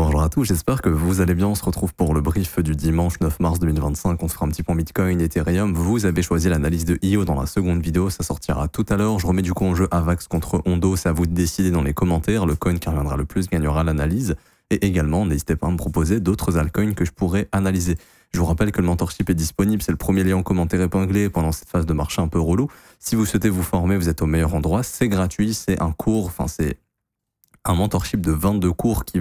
Bonjour à tous, j'espère que vous allez bien. On se retrouve pour le brief du dimanche 9 mars 2025. On se fera un petit point Bitcoin, Ethereum. Vous avez choisi l'analyse de IO dans la seconde vidéo, ça sortira tout à l'heure. Je remets du coup en jeu Avax contre Ondo, c'est à vous de décider dans les commentaires. Le coin qui reviendra le plus gagnera l'analyse. Et également, n'hésitez pas à me proposer d'autres altcoins que je pourrais analyser. Je vous rappelle que le mentorship est disponible, c'est le premier lien en commentaire épinglé pendant cette phase de marché un peu relou. Si vous souhaitez vous former, vous êtes au meilleur endroit, c'est gratuit, c'est un cours, c'est un mentorship de 22 cours qui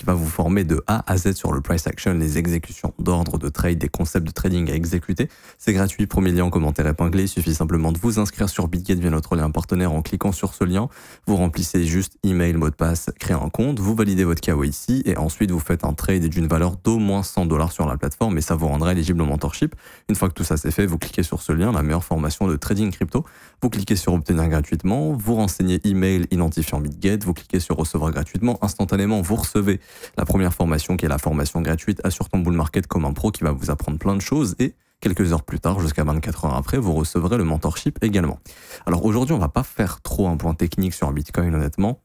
va vous former de A à Z sur le price action, les exécutions d'ordre de trade, des concepts de trading à exécuter. C'est gratuit, premier lien en commentaire épinglé. Il suffit simplement de vous inscrire sur BitGet via notre lien partenaire en cliquant sur ce lien. Vous remplissez juste email, mot de passe, créer un compte, vous validez votre KYC et ensuite vous faites un trade d'une valeur d'au moins $100 sur la plateforme et ça vous rendra éligible au mentorship. Une fois que tout ça c'est fait, vous cliquez sur ce lien, la meilleure formation de trading crypto. Vous cliquez sur obtenir gratuitement, vous renseignez email identifiant BitGet, vous cliquez sur recevoir gratuitement, instantanément vous recevez la première formation qui est la formation gratuite Assure ton bull market comme un pro qui va vous apprendre plein de choses et quelques heures plus tard, jusqu'à 24 heures après, vous recevrez le mentorship également. Alors aujourd'hui, on va pas faire trop un point technique sur Bitcoin honnêtement.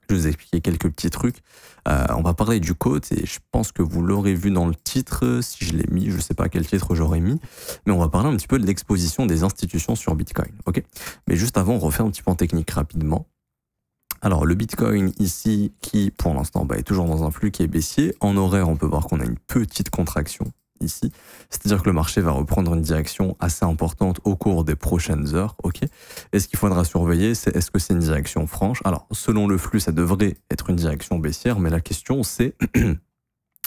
Je vais vous expliquer quelques petits trucs. On va parler du code et je pense que vous l'aurez vu dans le titre, si je l'ai mis, je sais pas quel titre j'aurais mis, mais on va parler un petit peu de l'exposition des institutions sur Bitcoin. Ok. Mais juste avant, on refait un petit point technique rapidement. Alors le Bitcoin ici qui pour l'instant est toujours dans un flux qui est baissier. En horaire on peut voir qu'on a une petite contraction ici. C'est-à-dire que le marché va reprendre une direction assez importante au cours des prochaines heures. Ok. Et ce qu'il faudra surveiller c'est est-ce que c'est une direction franche. Alors selon le flux ça devrait être une direction baissière mais la question c'est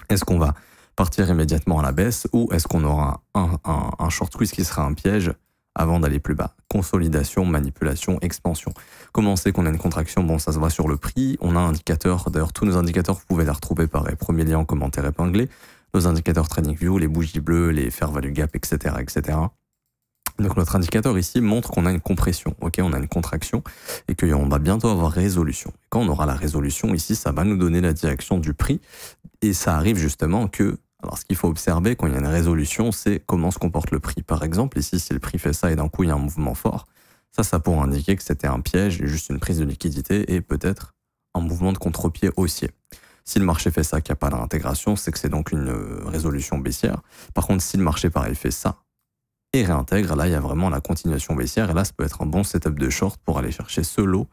est-ce qu'on va partir immédiatement à la baisse ou est-ce qu'on aura un short squeeze qui sera un piège avant d'aller plus bas. Consolidation, manipulation, expansion. Comment on sait qu'on a une contraction? Bon, ça se voit sur le prix. On a un indicateur. D'ailleurs, tous nos indicateurs, vous pouvez les retrouver par les premiers liens en commentaire épinglé. Nos indicateurs TradingView, les bougies bleues, les fair value gap, etc., etc. Donc, notre indicateur ici montre qu'on a une compression. Ok, on a une contraction et qu'on va bientôt avoir résolution. Et quand on aura la résolution ici, ça va nous donner la direction du prix. Et ça arrive justement que alors, ce qu'il faut observer quand il y a une résolution, c'est comment se comporte le prix. Par exemple, ici, si le prix fait ça et d'un coup, il y a un mouvement fort, ça pourrait indiquer que c'était un piège, juste une prise de liquidité et peut-être un mouvement de contre-pied haussier. Si le marché fait ça, qu'il n'y a pas d'intégration, c'est que c'est donc une résolution baissière. Par contre, si le marché, pareil, fait ça et réintègre, là, il y a vraiment la continuation baissière. Et là, ça peut être un bon setup de short pour aller chercher ce lot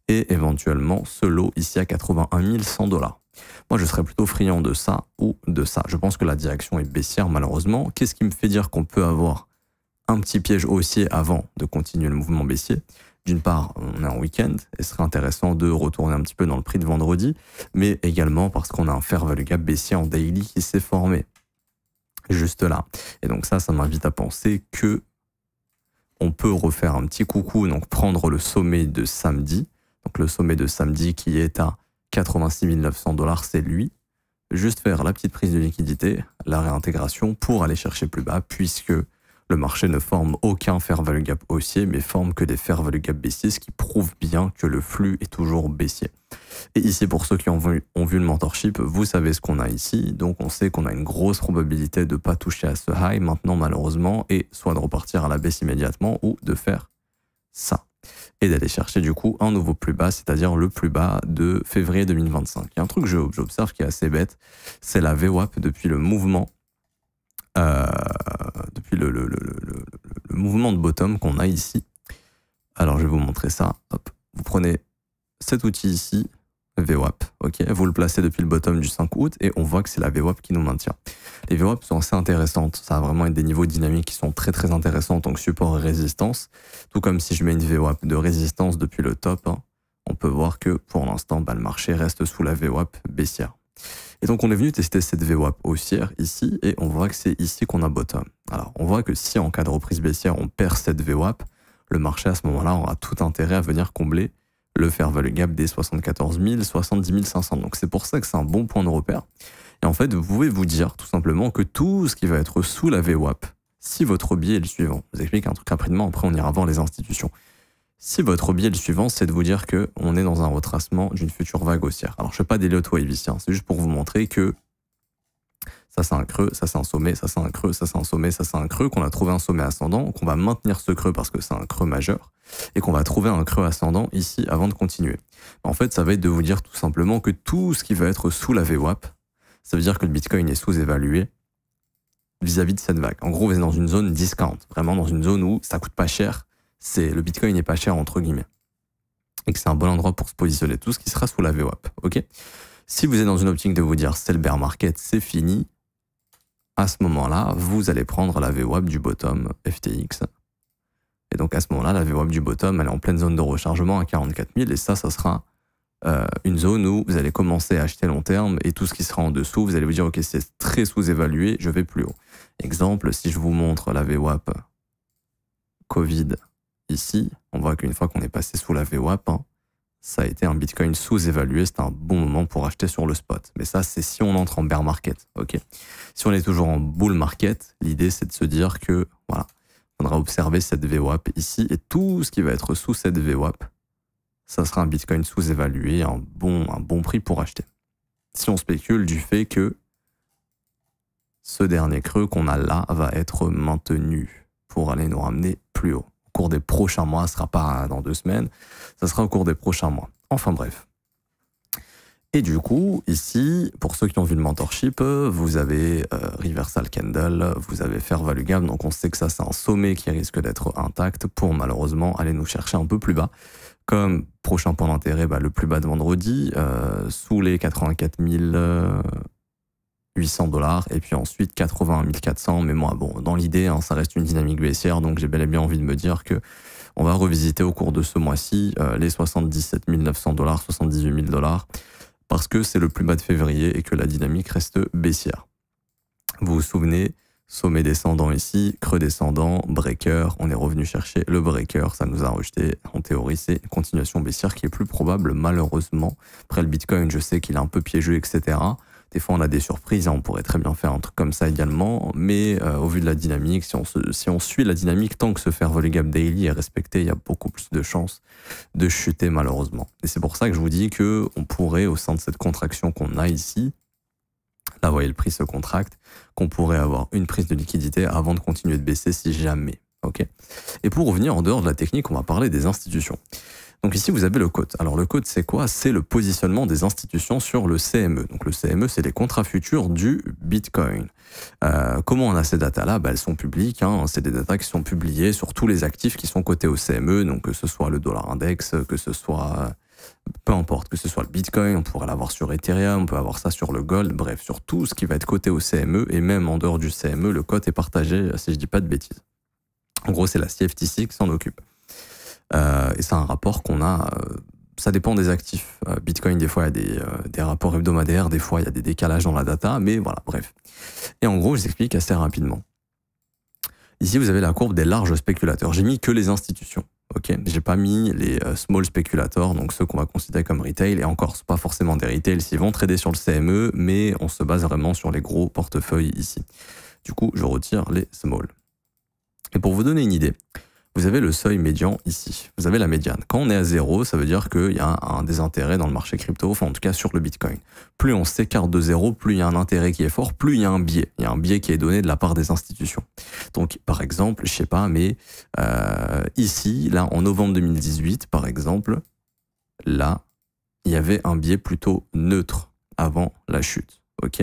et éventuellement ce lot ici à 81 100 $. Moi, je serais plutôt friand de ça ou de ça. Je pense que la direction est baissière, malheureusement. Qu'est-ce qui me fait dire qu'on peut avoir un petit piège haussier avant de continuer le mouvement baissier? D'une part, on est en week-end et ce serait intéressant de retourner un petit peu dans le prix de vendredi, mais également parce qu'on a un fair value gap baissier en daily qui s'est formé juste là. Et donc ça m'invite à penser que on peut refaire un petit coucou, donc prendre le sommet de samedi. Donc le sommet de samedi qui est à 86 900 $, c'est lui. Juste faire la petite prise de liquidité, la réintégration pour aller chercher plus bas, puisque le marché ne forme aucun fair value gap haussier, mais forme que des fair value gap baissiers, ce qui prouve bien que le flux est toujours baissier. Et ici, pour ceux qui ont vu le mentorship, vous savez ce qu'on a ici. Donc on sait qu'on a une grosse probabilité de ne pas toucher à ce high maintenant, malheureusement, et soit de repartir à la baisse immédiatement, ou de faire ça. Et d'aller chercher du coup un nouveau plus bas, c'est-à-dire le plus bas de février 2025. Il y a un truc que j'observe qui est assez bête, c'est la VWAP depuis le mouvement, depuis le mouvement de bottom qu'on a ici. Alors je vais vous montrer ça. Hop. Vous prenez cet outil ici, VWAP, ok, vous le placez depuis le bottom du 5 août et on voit que c'est la VWAP qui nous maintient. Les VWAP sont assez intéressantes, ça va vraiment être des niveaux dynamiques qui sont très très intéressants en tant que support et résistance, tout comme si je mets une VWAP de résistance depuis le top, on peut voir que pour l'instant le marché reste sous la VWAP baissière. Et donc on est venu tester cette VWAP haussière ici et on voit que c'est ici qu'on a bottom. Alors on voit que si en cas de reprise baissière on perd cette VWAP, le marché à ce moment-là aura tout intérêt à venir combler le fair value gap des 74 000, 70 500. Donc c'est pour ça que c'est un bon point de repère. Et en fait, vous pouvez vous dire tout simplement que tout ce qui va être sous la VWAP, si votre biais est le suivant, je vous explique un truc rapidement, après on ira voir les institutions. Si votre biais est le suivant, c'est de vous dire qu'on est dans un retracement d'une future vague haussière. Alors je ne fais pas d'Elliott Wave ici, c'est juste pour vous montrer que Ça c'est un creux, ça c'est un sommet, ça c'est un creux, ça c'est un sommet, ça c'est un creux, qu'on a trouvé un sommet ascendant, qu'on va maintenir ce creux parce que c'est un creux majeur, et qu'on va trouver un creux ascendant ici avant de continuer. En fait, ça va être de vous dire tout simplement que tout ce qui va être sous la VWAP, ça veut dire que le Bitcoin est sous-évalué vis-à-vis de cette vague. En gros, vous êtes dans une zone discount, vraiment dans une zone où ça coûte pas cher, le Bitcoin n'est pas cher entre guillemets, et que c'est un bon endroit pour se positionner, tout ce qui sera sous la VWAP, ok? Si vous êtes dans une optique de vous dire c'est le bear market, c'est fini, à ce moment-là, vous allez prendre la VWAP du bottom FTX. Et donc à ce moment-là, la VWAP du bottom, elle est en pleine zone de rechargement à 44 000, et ça sera une zone où vous allez commencer à acheter long terme, et tout ce qui sera en dessous, vous allez vous dire ok, c'est très sous-évalué, je vais plus haut. Exemple, si je vous montre la VWAP Covid ici, on voit qu'une fois qu'on est passé sous la VWAP, ça a été un Bitcoin sous-évalué, c'est un bon moment pour acheter sur le spot. Mais ça, c'est si on entre en bear market, ok. Si on est toujours en bull market, l'idée c'est de se dire que, voilà, on faudra observer cette VWAP ici, et tout ce qui va être sous cette VWAP, ça sera un Bitcoin sous-évalué, un bon prix pour acheter. Si on spécule du fait que ce dernier creux qu'on a là va être maintenu pour aller nous ramener plus haut. Au cours des prochains mois, ce ne sera pas dans 2 semaines, ça sera au cours des prochains mois. Enfin bref. Et du coup, ici, pour ceux qui ont vu le mentorship, vous avez Reversal Candle, vous avez Fair Value Gap, donc on sait que ça c'est un sommet qui risque d'être intact pour malheureusement aller nous chercher un peu plus bas. Comme prochain point d'intérêt, le plus bas de vendredi, sous les 84 800 $, et puis ensuite 81 400, mais moi, bon, dans l'idée, ça reste une dynamique baissière, donc j'ai bel et bien envie de me dire que on va revisiter au cours de ce mois-ci les 77 900 $, 78 000 $, parce que c'est le plus bas de février et que la dynamique reste baissière. Vous vous souvenez, sommet descendant ici, creux descendant, breaker, on est revenu chercher le breaker, ça nous a rejeté. En théorie, c'est une continuation baissière qui est plus probable, malheureusement. Après, le Bitcoin, je sais qu'il est un peu piégeux, etc. Des fois, on a des surprises, on pourrait très bien faire un truc comme ça également, mais au vu de la dynamique, si on suit la dynamique, tant que ce Fair Value Gap Daily est respecté, il y a beaucoup plus de chances de chuter, malheureusement. Et c'est pour ça que je vous dis qu'on pourrait, au sein de cette contraction qu'on a ici, là, vous voyez, le prix se contracte, qu'on pourrait avoir une prise de liquidité avant de continuer de baisser si jamais. Okay. Et pour revenir en dehors de la technique, on va parler des institutions. Donc ici, vous avez le code. Alors le code, c'est quoi? C'est le positionnement des institutions sur le CME. Donc le CME, c'est les contrats futurs du Bitcoin. Comment on a ces datas-là? Elles sont publiques. C'est des datas qui sont publiées sur tous les actifs qui sont cotés au CME. Donc que ce soit le dollar index, que ce soit... peu importe, que ce soit le Bitcoin, on pourrait l'avoir sur Ethereum, on peut avoir ça sur le Gold, bref, sur tout ce qui va être coté au CME, et même en dehors du CME, le code est partagé, si je dis pas de bêtises. En gros, c'est la CFTC qui s'en occupe. Et c'est un rapport qu'on a, ça dépend des actifs. Bitcoin, des fois, il y a des rapports hebdomadaires, des fois, il y a des décalages dans la data, mais voilà, bref. Et en gros, je vous explique assez rapidement. Ici, vous avez la courbe des larges spéculateurs. J'ai mis que les institutions. Ok, j'ai pas mis les small spéculateurs, donc ceux qu'on va considérer comme retail, et encore, c'est pas forcément des retails s'ils vont trader sur le CME, mais on se base vraiment sur les gros portefeuilles ici. Du coup, je retire les small. Et pour vous donner une idée, vous avez le seuil médian ici. Vous avez la médiane. Quand on est à 0, ça veut dire qu'il y a un désintérêt dans le marché crypto, enfin en tout cas sur le Bitcoin. Plus on s'écarte de 0, plus il y a un intérêt qui est fort, plus il y a un biais. Il y a un biais qui est donné de la part des institutions. Donc par exemple, je sais pas, mais ici, là, en novembre 2018, par exemple, là, il y avait un biais plutôt neutre avant la chute. Ok.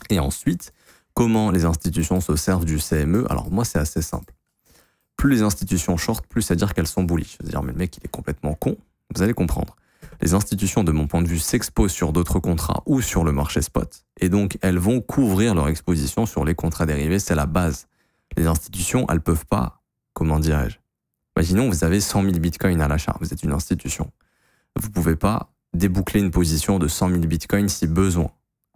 Et ensuite, comment les institutions se servent du CME? Alors moi, c'est assez simple. Plus les institutions short, plus c'est-à-dire qu'elles sont bullish. C'est-à-dire, mais le mec, il est complètement con. Vous allez comprendre. Les institutions, de mon point de vue, s'exposent sur d'autres contrats ou sur le marché spot. Et donc, elles vont couvrir leur exposition sur les contrats dérivés. C'est la base. Les institutions, elles peuvent pas, comment dirais-je? Imaginons, vous avez 100 000 bitcoins à l'achat. Vous êtes une institution. Vous pouvez pas déboucler une position de 100 000 bitcoins si besoin.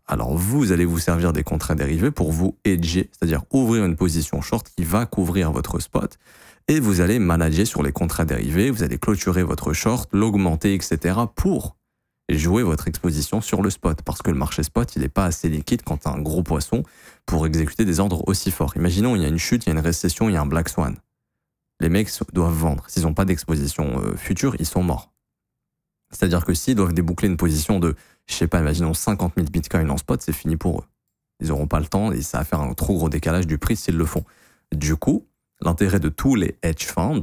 Alors, vous allez vous servir des contrats dérivés pour vous hedger, c'est-à-dire ouvrir une position short qui va couvrir votre spot, et vous allez manager sur les contrats dérivés, vous allez clôturer votre short, l'augmenter, etc. pour jouer votre exposition sur le spot, parce que le marché spot, il n'est pas assez liquide quand tu as un gros poisson pour exécuter des ordres aussi forts. Imaginons, il y a une chute, il y a une récession, il y a un black swan. Les mecs doivent vendre. S'ils n'ont pas d'exposition future, ils sont morts. C'est-à-dire que s'ils doivent déboucler une position de, je sais pas, imaginons 50 000 bitcoins en spot, c'est fini pour eux. Ils n'auront pas le temps et ça va faire un trop gros décalage du prix s'ils le font. Du coup, l'intérêt de tous les hedge funds,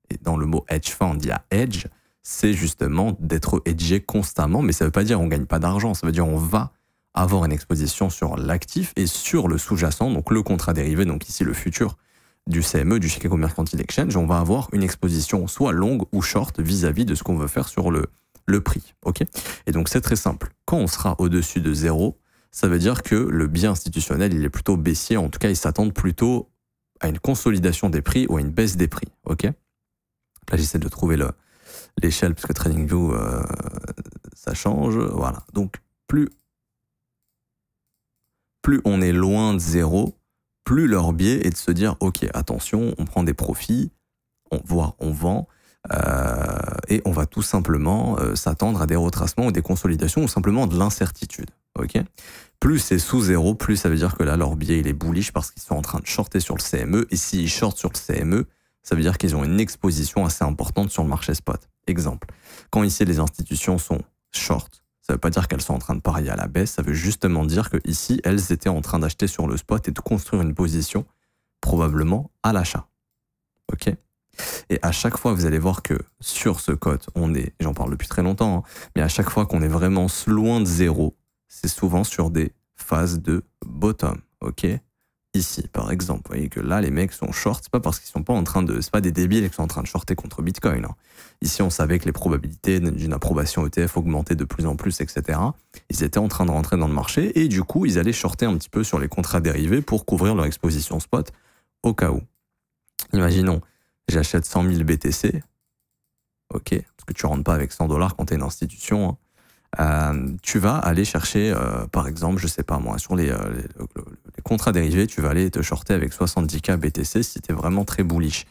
et dans le mot hedge fund, il y a hedge, c'est justement d'être hedgé constamment, mais ça ne veut pas dire on ne gagne pas d'argent, ça veut dire on va avoir une exposition sur l'actif et sur le sous-jacent, donc le contrat dérivé, donc ici le futur du CME, du Chicago Mercantile Exchange, on va avoir une exposition soit longue ou short vis-à-vis de ce qu'on veut faire sur le prix. Ok. Et donc c'est très simple. Quand on sera au-dessus de 0, ça veut dire que le biais institutionnel, il est plutôt baissier, en tout cas, ils s'attendent plutôt à une consolidation des prix ou à une baisse des prix. Ok. Là, j'essaie de trouver l'échelle, parce que TradingView, ça change. Voilà. Donc, plus on est loin de 0, plus leur biais est de se dire, ok, attention, on prend des profits, voire on vend, et on va tout simplement s'attendre à des retracements ou des consolidations ou simplement de l'incertitude. Ok. Plus c'est sous 0, plus ça veut dire que là, leur biais il est bullish parce qu'ils sont en train de shorter sur le CME, et s'ils shortent sur le CME, ça veut dire qu'ils ont une exposition assez importante sur le marché spot. Exemple, quand ici les institutions sont short, ça ne veut pas dire qu'elles sont en train de parier à la baisse, ça veut justement dire que ici elles étaient en train d'acheter sur le spot et de construire une position probablement à l'achat. Ok. Et à chaque fois, vous allez voir que sur ce cote, on est, j'en parle depuis très longtemps, hein, mais à chaque fois qu'on est vraiment loin de 0, c'est souvent sur des phases de bottom. Ok. Ici, par exemple, vous voyez que là, les mecs sont short, c'est pas parce qu'ils sont pas en train de, c'est pas des débiles qui sont en train de shorter contre Bitcoin. Hein. Ici, on savait que les probabilités d'une approbation ETF augmentaient de plus en plus, etc. Ils étaient en train de rentrer dans le marché et du coup, ils allaient shorter un petit peu sur les contrats dérivés pour couvrir leur exposition spot au cas où. Imaginons, j'achète 100 000 BTC, ok, parce que tu rentres pas avec 100 $ quand tu es une institution. Hein. Tu vas aller chercher, par exemple, je sais pas moi, sur les contrats dérivés, tu vas aller te shorter avec 70K BTC si tu es vraiment très bullish.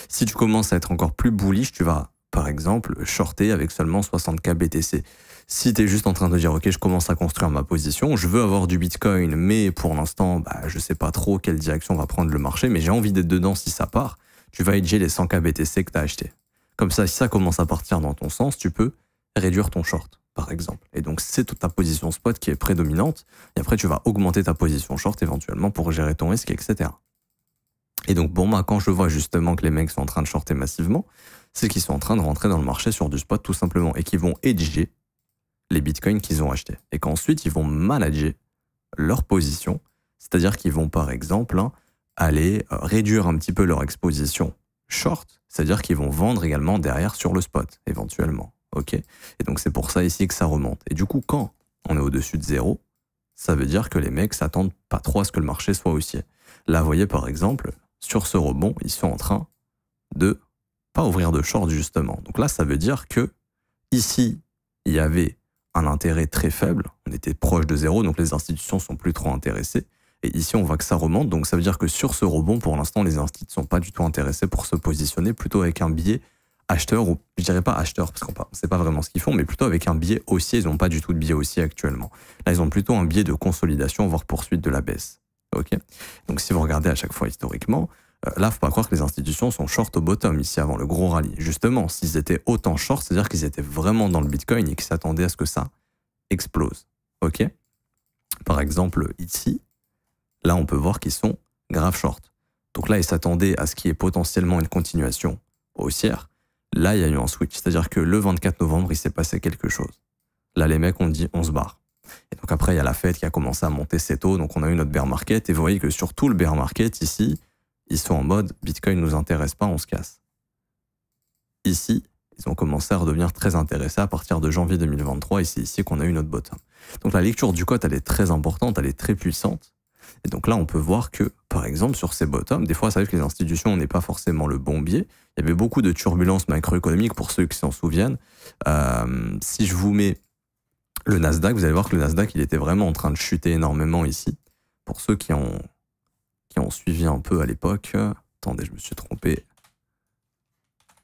Si tu commences à être encore plus bullish, tu vas, par exemple, shorter avec seulement 60K BTC. Si tu es juste en train de dire, ok, je commence à construire ma position, je veux avoir du Bitcoin, mais pour l'instant, bah, je sais pas trop quelle direction va prendre le marché, mais j'ai envie d'être dedans si ça part, tu vas hedger les 100K BTC que tu as acheté. Comme ça, si ça commence à partir dans ton sens, tu peux réduire ton short, par exemple. Et donc, c'est toute ta position spot qui est prédominante. Et après, tu vas augmenter ta position short éventuellement pour gérer ton risque, etc. Et donc, pour moi, quand je vois justement que les mecs sont en train de shorter massivement, c'est qu'ils sont en train de rentrer dans le marché sur du spot tout simplement et qu'ils vont hedger les bitcoins qu'ils ont achetés. Et qu'ensuite, ils vont manager leur position. C'est-à-dire qu'ils vont, par exemple, aller réduire un petit peu leur exposition short. C'est-à-dire qu'ils vont vendre également derrière sur le spot, éventuellement. Ok. Et donc, c'est pour ça ici que ça remonte. Et du coup, quand on est au-dessus de 0, ça veut dire que les mecs s'attendent pas trop à ce que le marché soit haussier. Là, vous voyez, par exemple, sur ce rebond, ils sont en train de pas ouvrir de short, justement. Donc là, ça veut dire que ici, il y avait un intérêt très faible. On était proche de 0, donc les institutions sont plus trop intéressées. Et ici, on voit que ça remonte. Donc, ça veut dire que sur ce rebond, pour l'instant, les institutions ne sont pas du tout intéressées pour se positionner, plutôt avec un biais acheteur, ou je dirais pas acheteur, parce qu'on ne sait pas vraiment ce qu'ils font, mais plutôt avec un biais haussier. Ils n'ont pas du tout de biais haussier actuellement. Là, ils ont plutôt un biais de consolidation, voire poursuite de la baisse. Ok. Donc, si vous regardez à chaque fois historiquement, là, il ne faut pas croire que les institutions sont short au bottom, ici, avant le gros rallye. Justement, s'ils étaient autant short, c'est-à-dire qu'ils étaient vraiment dans le Bitcoin et qu'ils s'attendaient à ce que ça explose. Ok. Par exemple, ici, là, on peut voir qu'ils sont grave short. Donc là, ils s'attendaient à ce qui est potentiellement une continuation haussière. Là, il y a eu un switch. C'est-à-dire que le 24 novembre, il s'est passé quelque chose. Là, les mecs ont dit, on se barre. Et donc après, il y a la Fed qui a commencé à monter ses taux. Donc on a eu notre bear market. Et vous voyez que sur tout le bear market, ici, ils sont en mode, Bitcoin ne nous intéresse pas, on se casse. Ici, ils ont commencé à redevenir très intéressés à partir de janvier 2023. Et c'est ici qu'on a eu notre bottom. Donc la lecture du code, elle est très importante, elle est très puissante. Et donc là, on peut voir que, par exemple, sur ces bottoms, des fois, ça arrive que les institutions n'aient pas forcément le bon biais. Il y avait beaucoup de turbulences macroéconomiques pour ceux qui s'en souviennent. Si je vous mets le Nasdaq, vous allez voir que le Nasdaq, il était vraiment en train de chuter énormément ici. Pour ceux qui ont suivi un peu à l'époque. Attendez, je me suis trompé.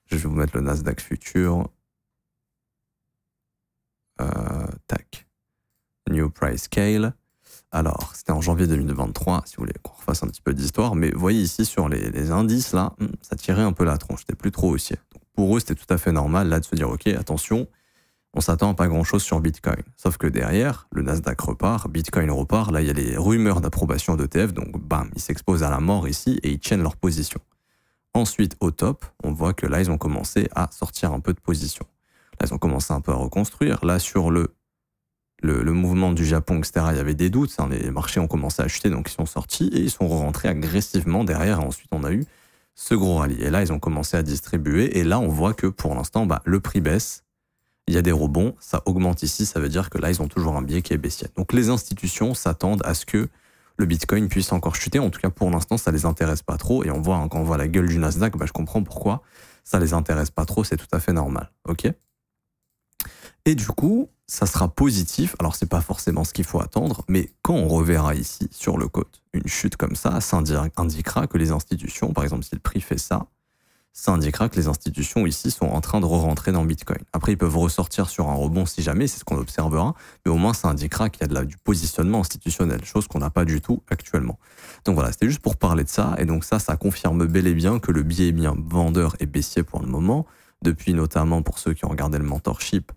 Je vais vous mettre le Nasdaq futur. Tac. New Price Scale. Alors, c'était en janvier 2023, si vous voulez qu'on refasse un petit peu d'histoire, mais vous voyez ici sur les indices, là, ça tirait un peu la tronche, c'était plus trop haussier. Donc pour eux, c'était tout à fait normal, là, de se dire, ok, attention, on s'attend à pas grand-chose sur Bitcoin. Sauf que derrière, le Nasdaq repart, Bitcoin repart, là il y a les rumeurs d'approbation d'ETF, donc bam, ils s'exposent à la mort ici et ils tiennent leur position. Ensuite, au top, on voit que là, ils ont commencé à sortir un peu de position. Là, ils ont commencé un peu à reconstruire. Là, sur le mouvement du Japon, etc., il y avait des doutes. Hein, les marchés ont commencé à acheter, donc ils sont sortis et ils sont rentrés agressivement derrière. Et ensuite, on a eu ce gros rallye. Et là, ils ont commencé à distribuer. Et là, on voit que pour l'instant, le prix baisse. Il y a des rebonds. Ça augmente ici. Ça veut dire que là, ils ont toujours un biais qui est baissier. Donc, les institutions s'attendent à ce que le Bitcoin puisse encore chuter. En tout cas, pour l'instant, ça les intéresse pas trop. Et on voit, hein, quand on voit la gueule du Nasdaq, je comprends pourquoi ça les intéresse pas trop. C'est tout à fait normal. OK ? Et du coup, ça sera positif. Alors, c'est pas forcément ce qu'il faut attendre, mais quand on reverra ici, sur le côte, une chute comme ça indiquera que les institutions, par exemple, si le prix fait ça indiquera que les institutions ici sont en train de re-rentrer dans Bitcoin. Après, ils peuvent ressortir sur un rebond si jamais, c'est ce qu'on observera, mais au moins ça indiquera qu'il y a du positionnement institutionnel, chose qu'on n'a pas du tout actuellement. Donc voilà, c'était juste pour parler de ça, et donc ça confirme bel et bien que le biais est bien vendeur et baissier pour le moment, depuis notamment pour ceux qui ont regardé le mentorship,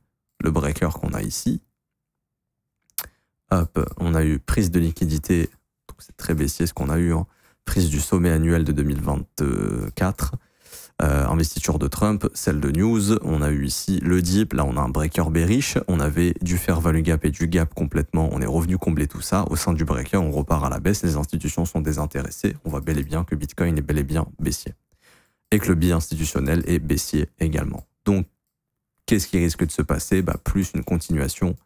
le breaker qu'on a ici. Hop, on a eu prise de liquidité, donc c'est très baissier ce qu'on a eu, hein, prise du sommet annuel de 2024, investiture de Trump, celle de News, on a eu ici le dip, là on a un breaker bearish, on avait du fair value gap et du gap complètement, on est revenu combler tout ça, au sein du breaker on repart à la baisse, les institutions sont désintéressées, on voit bel et bien que Bitcoin est bel et bien baissier. Et que le biais institutionnel est baissier également. Donc, qu'est-ce qui risque de se passer ? Plus une continuation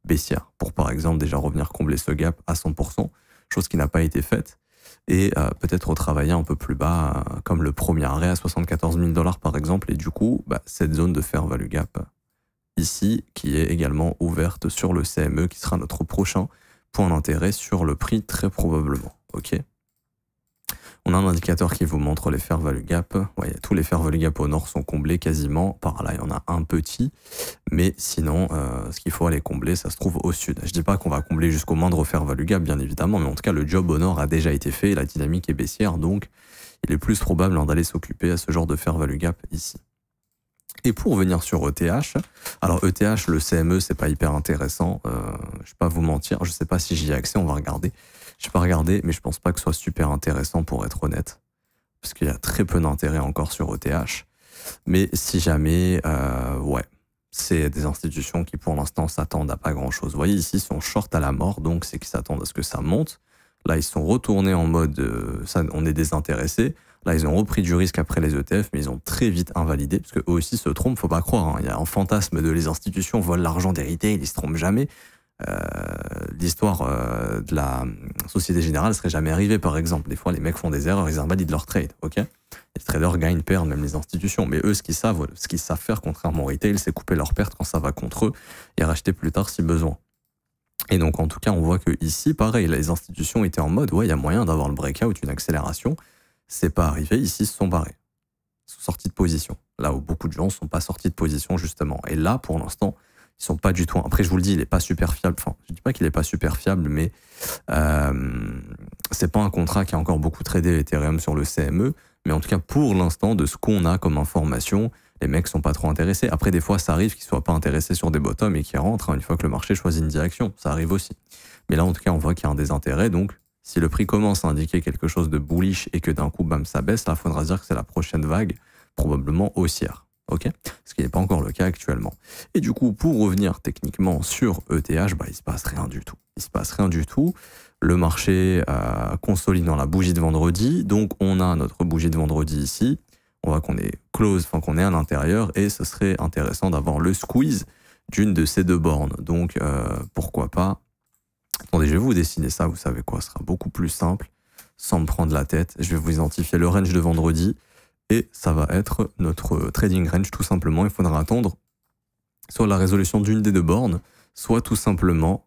baissière, pour par exemple déjà revenir combler ce gap à 100%, chose qui n'a pas été faite, et peut-être retravailler un peu plus bas, comme le premier arrêt à 74 000 $ par exemple, et du coup, cette zone de fair value gap ici, qui est également ouverte sur le CME, qui sera notre prochain point d'intérêt sur le prix très probablement. Ok. On a un indicateur qui vous montre les fair value gap. Ouais, tous les fair value gap au nord sont comblés quasiment. Par là, il y en a un petit. Mais sinon, ce qu'il faut aller combler, ça se trouve au sud. Je dis pas qu'on va combler jusqu'au moindre fair value gap, bien évidemment. Mais en tout cas, le job au nord a déjà été fait. La dynamique est baissière. Donc, il est plus probable d'aller s'occuper à ce genre de fair value gap ici. Et pour revenir sur ETH, alors ETH, le CME, c'est pas hyper intéressant. Je vais pas vous mentir. Je sais pas si j'y ai accès. On va regarder. Je n'ai pas regardé, mais je pense pas que ce soit super intéressant pour être honnête. Parce qu'il y a très peu d'intérêt encore sur ETH. Mais si jamais, ouais, c'est des institutions qui pour l'instant s'attendent à pas grand chose. Vous voyez ici, ils sont short à la mort, donc c'est qu'ils s'attendent à ce que ça monte. Là, ils sont retournés en mode, ça, on est désintéressés. Là, ils ont repris du risque après les ETF, mais ils ont très vite invalidé, parce qu'eux aussi se trompent, faut pas croire. Hein. Il y a un fantasme de les institutions volent l'argent des retail, ils se trompent jamais. L'histoire de la Société Générale serait jamais arrivée, par exemple. Des fois, les mecs font des erreurs, ils invalident leur trade, ok ? Les traders gagnent, perdent, même les institutions. Mais eux, ce qu'ils savent faire, contrairement au retail, c'est couper leurs pertes quand ça va contre eux et racheter plus tard si besoin. Et donc, en tout cas, on voit que ici, pareil, les institutions étaient en mode, ouais, il y a moyen d'avoir le breakout, une accélération. C'est pas arrivé. Ici, ils se sont barrés. Ils sont sortis de position. Là où beaucoup de gens ne sont pas sortis de position, justement. Et là, pour l'instant, ils sont pas du tout. Après, je vous le dis, il est pas super fiable. Enfin, je dis pas qu'il est pas super fiable, mais c'est pas un contrat qui a encore beaucoup tradé Ethereum sur le CME. Mais en tout cas, pour l'instant, de ce qu'on a comme information, les mecs sont pas trop intéressés. Après, des fois, ça arrive qu'ils soient pas intéressés sur des bottoms et qu'ils rentrent une fois que le marché choisit une direction. Ça arrive aussi. Mais là, en tout cas, on voit qu'il y a un désintérêt. Donc, si le prix commence à indiquer quelque chose de bullish et que d'un coup, bam, ça baisse, là, il faudra se dire que c'est la prochaine vague, probablement haussière. Ok, ce qui n'est pas encore le cas actuellement. Et du coup, pour revenir techniquement sur ETH, il se passe rien du tout. Il se passe rien du tout. Le marché consolide dans la bougie de vendredi. Donc, on a notre bougie de vendredi ici. On voit qu'on est close, enfin qu'on est à l'intérieur, et ce serait intéressant d'avoir le squeeze d'une de ces deux bornes. Donc, pourquoi pas. Attendez, je vais vous dessiner ça. Vous savez quoi, ce sera beaucoup plus simple, sans me prendre la tête. Je vais vous identifier le range de vendredi. Et ça va être notre trading range tout simplement. Il faudra attendre soit la résolution d'une des deux bornes, soit tout simplement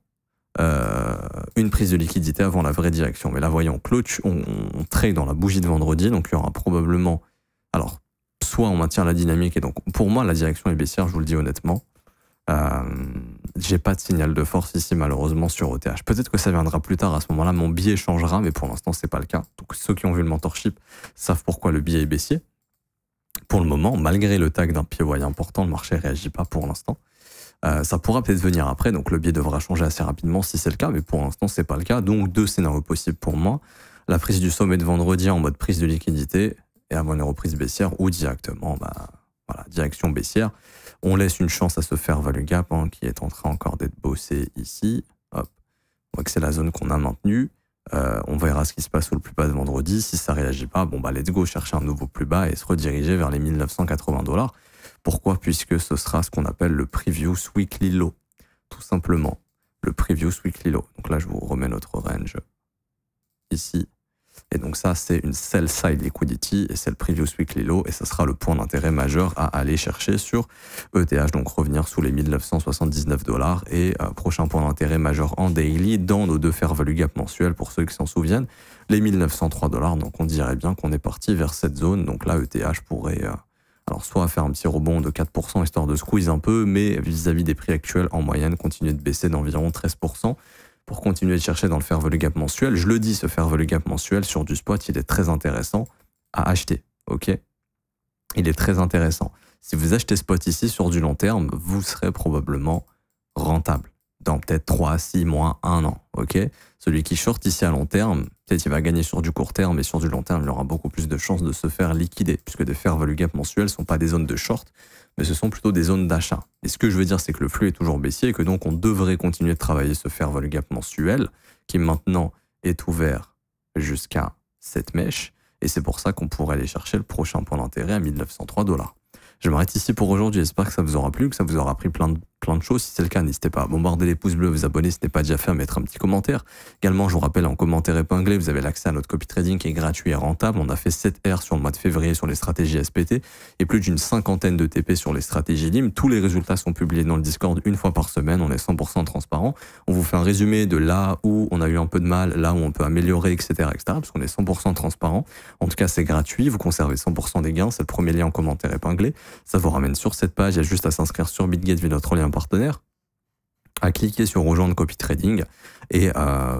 une prise de liquidité avant la vraie direction. Mais là, voyons, on trade dans la bougie de vendredi, donc il y aura probablement... Alors, soit on maintient la dynamique, et donc pour moi, la direction est baissière, je vous le dis honnêtement. J'ai pas de signal de force ici, malheureusement, sur ETH. Peut-être que ça viendra plus tard, à ce moment-là, mon biais changera, mais pour l'instant, c'est pas le cas. Donc ceux qui ont vu le mentorship savent pourquoi le biais est baissier. Pour le moment, malgré le tag d'un pied important, le marché ne réagit pas pour l'instant. Ça pourra peut-être venir après, donc le biais devra changer assez rapidement si c'est le cas, mais pour l'instant c'est pas le cas. Donc 2 scénarios possibles pour moi. La prise du sommet de vendredi en mode prise de liquidité et avant une reprise baissière ou directement, voilà, direction baissière. On laisse une chance à ce fair value gap qui est en train encore d'être bossé ici. Hop. On voit que c'est la zone qu'on a maintenue. On verra ce qui se passe sous le plus bas de vendredi. Si ça réagit pas, let's go chercher un nouveau plus bas et se rediriger vers les 1980 $. Pourquoi? Puisque ce sera ce qu'on appelle le previous weekly low. Tout simplement. Le previous weekly low. Donc là, je vous remets notre range ici. Et donc ça, c'est une sell side liquidity et c'est le previous weekly low et ça sera le point d'intérêt majeur à aller chercher sur ETH, donc revenir sous les 1979 $ et prochain point d'intérêt majeur en daily dans nos 2 fair value gap mensuels pour ceux qui s'en souviennent, les 1903 $. Donc on dirait bien qu'on est parti vers cette zone. Donc là, ETH pourrait alors soit faire un petit rebond de 4% histoire de squeeze un peu, mais vis-à-vis des prix actuels en moyenne, continuer de baisser d'environ 13%. Pour continuer de chercher dans le fair value gap mensuel. Je le dis, ce fair value gap mensuel sur du spot, il est très intéressant à acheter. Ok, il est très intéressant. Si vous achetez spot ici sur du long terme, vous serez probablement rentable dans peut-être 3, 6 mois, 1 an. Ok, celui qui short ici à long terme, peut-être il va gagner sur du court terme, mais sur du long terme, il aura beaucoup plus de chances de se faire liquider, puisque des fair value gap mensuels ne sont pas des zones de short, mais ce sont plutôt des zones d'achat. Et ce que je veux dire, c'est que le flux est toujours baissier et que donc on devrait continuer de travailler ce fair value gap mensuel qui maintenant est ouvert jusqu'à cette mèche. Et c'est pour ça qu'on pourrait aller chercher le prochain point d'intérêt à 1903 $. Je m'arrête ici pour aujourd'hui. J'espère que ça vous aura plu, que ça vous aura appris plein de choses. Si c'est le cas, n'hésitez pas à bombarder les pouces bleus, vous abonner si ce n'est pas déjà fait, à mettre un petit commentaire. Également, je vous rappelle, en commentaire épinglé, vous avez l'accès à notre copy trading qui est gratuit et rentable. On a fait 7 R sur le mois de février sur les stratégies SPT et plus d'une 50aine de TP sur les stratégies LIM. Tous les résultats sont publiés dans le Discord une fois par semaine. On est 100% transparent. On vous fait un résumé de là où on a eu un peu de mal, là où on peut améliorer, etc., parce qu'on est 100% transparent. En tout cas, c'est gratuit. Vous conservez 100% des gains. C'est le premier lien en commentaire épinglé. Ça vous ramène sur cette page. Il y a juste à s'inscrire sur BitGate via notre lien partenaire, à cliquer sur rejoindre copy trading et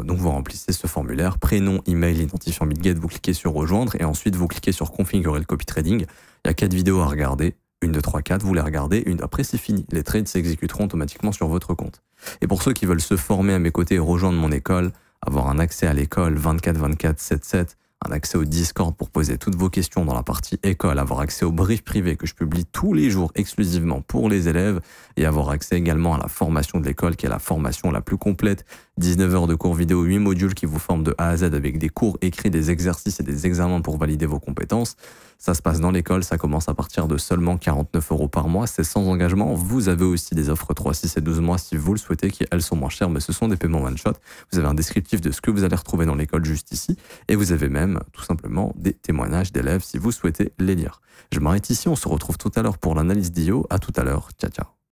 donc vous remplissez ce formulaire, prénom, email, identifiant BitGate, vous cliquez sur rejoindre et ensuite vous cliquez sur configurer le copy trading. Il y a 4 vidéos à regarder, 1, 2, 3, 4, vous les regardez, après c'est fini. Les trades s'exécuteront automatiquement sur votre compte. Et pour ceux qui veulent se former à mes côtés et rejoindre mon école, avoir un accès à l'école 24/24/7/7, un accès au Discord pour poser toutes vos questions dans la partie école, avoir accès au brief privé que je publie tous les jours exclusivement pour les élèves et avoir accès également à la formation de l'école qui est la formation la plus complète, 19 heures de cours vidéo, 8 modules qui vous forment de A à Z avec des cours écrits, des exercices et des examens pour valider vos compétences. Ça se passe dans l'école, ça commence à partir de seulement 49 € par mois, c'est sans engagement. Vous avez aussi des offres 3, 6 et 12 mois si vous le souhaitez, qui elles sont moins chères, mais ce sont des paiements one-shot. Vous avez un descriptif de ce que vous allez retrouver dans l'école juste ici, et vous avez même tout simplement des témoignages d'élèves si vous souhaitez les lire. Je m'arrête ici, on se retrouve tout à l'heure pour l'analyse d'IO. À tout à l'heure, ciao ciao.